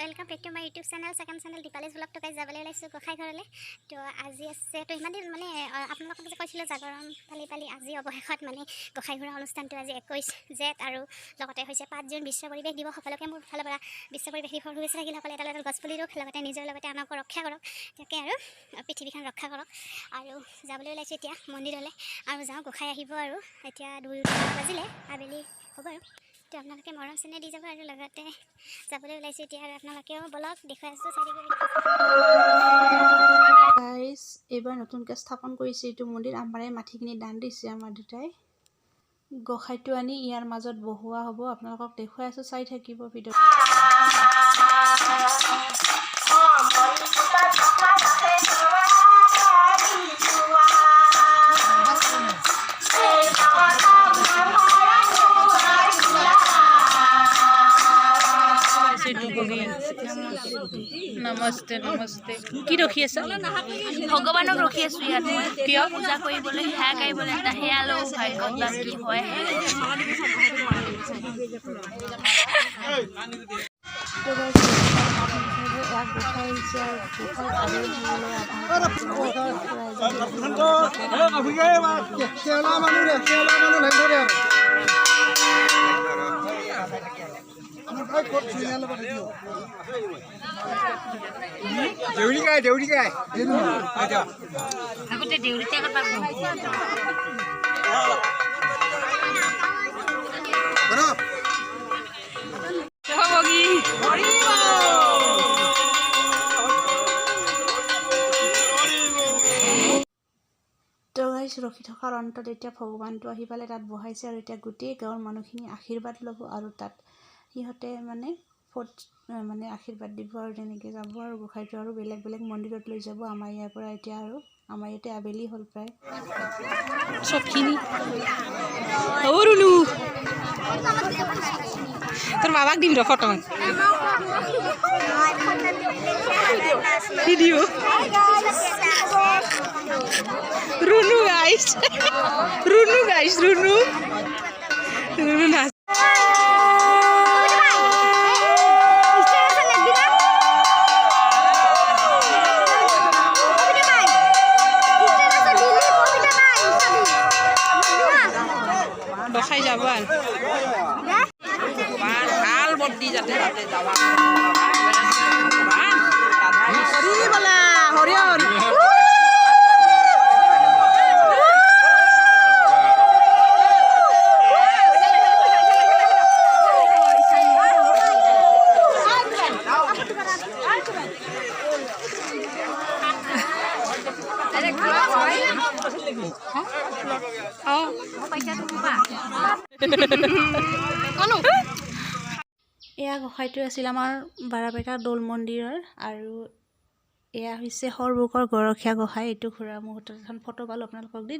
welcome back to my YouTube channel second channel Dipali's blog तो guys जाबले लाइছো गोखाई घरले तो আজি আছে তো ইমান দিন মানে আপোনালোকক যে কৈছিল জাগৰণ পালি পালি আজি অৱশেষত মানে গোখাই ঘৰ অনুষ্ঠানটো আজি 21 জেঠ আৰু লগতে হৈছে 5 জুন বিশ্ব পৰিৱেশ দিৱস সকলোকে মোৰ ফালৰ পৰা বিশ্ব পৰিৱেশ দিৱসৰ শুভেচ্ছা থাকিল সকলে এটা গছ পুলি ৰুওক লগতে নিজৰ লগতে আনক ৰক্ষা কৰক তাকে আৰু পৃথিৱীখন ৰক্ষা কৰক আৰু যাবলৈ লাইছো এতিয়া মন্দিৰলৈ আৰু যাওঁ গোখাই আহিব আৰু এতিয়া 2 বাজিলে আবেলি হ'ব আৰু তো আপোনালোকে মৰম চেনে দি যাব আৰু লগতে যাবলৈ ওলাইছে এতিয়া আৰু আপোনালোকেও ব্লগ দেখুৱাই আছো গাইস এবাৰ নতুনকৈ স্থাপন কৰিছে এইটো মন্দিৰ আমাৰে মাটিখিনি দান দিছে আমাৰ দুটাই গোখাইটো আনি ইয়াৰ মাজত বহোৱা হ'ব আপোনালোকক দেখুৱাই আছো চাই থাকিব ভিডিঅ नमस्ते नमस्ते की रखी আছে ভগৱানক ৰখি আছো ইয়াত কিয় পূজা কৰিবলৈ হেয়া গাইবলৈ হেয়ালো ভাগ্যত বা কি হয় देउरी काय अच्छा আগতে দেউৰীতে কথা बनो হবগি তো গাইস ৰখি থকাৰ অন্তত এতিয়া ভগৱানটো আহি পালে তাত বহাইছে আৰু এতিয়া গোটেই গাঁৱৰ মানুহখিনি আশীৰ্বাদ ল'ব আৰু তাত সিহঁতে মানে মানে আশীৰ্বাদ দিব আৰু তেনেকৈ যাব আৰু গোখাইটো আৰু বেলেগ বেলেগ মন্দিৰত লৈ যাব আমাৰ ইয়াৰ পৰা এতিয়া আৰু আমাৰ ইয়াতে আবেলি হ'ল প্ৰায় সবখিনি অৰুলু তোর বাবাক দিম র photo video Runu guys Runu নাচ বসাই যাব আর ভাল বদ্দি যাতে যাতে যাওয়া বলা হরিহর এয়া গোখাইটো আছিল আমাৰ বাৰাপেটা দৌল মন্দিৰৰ আৰু এয়া হৈছে সৰবুকৰ গৰখীয়া গোসাঁই এইটো ঘূৰা মুহূৰ্তত এখন ফটো পালোঁ আপোনালোকক দি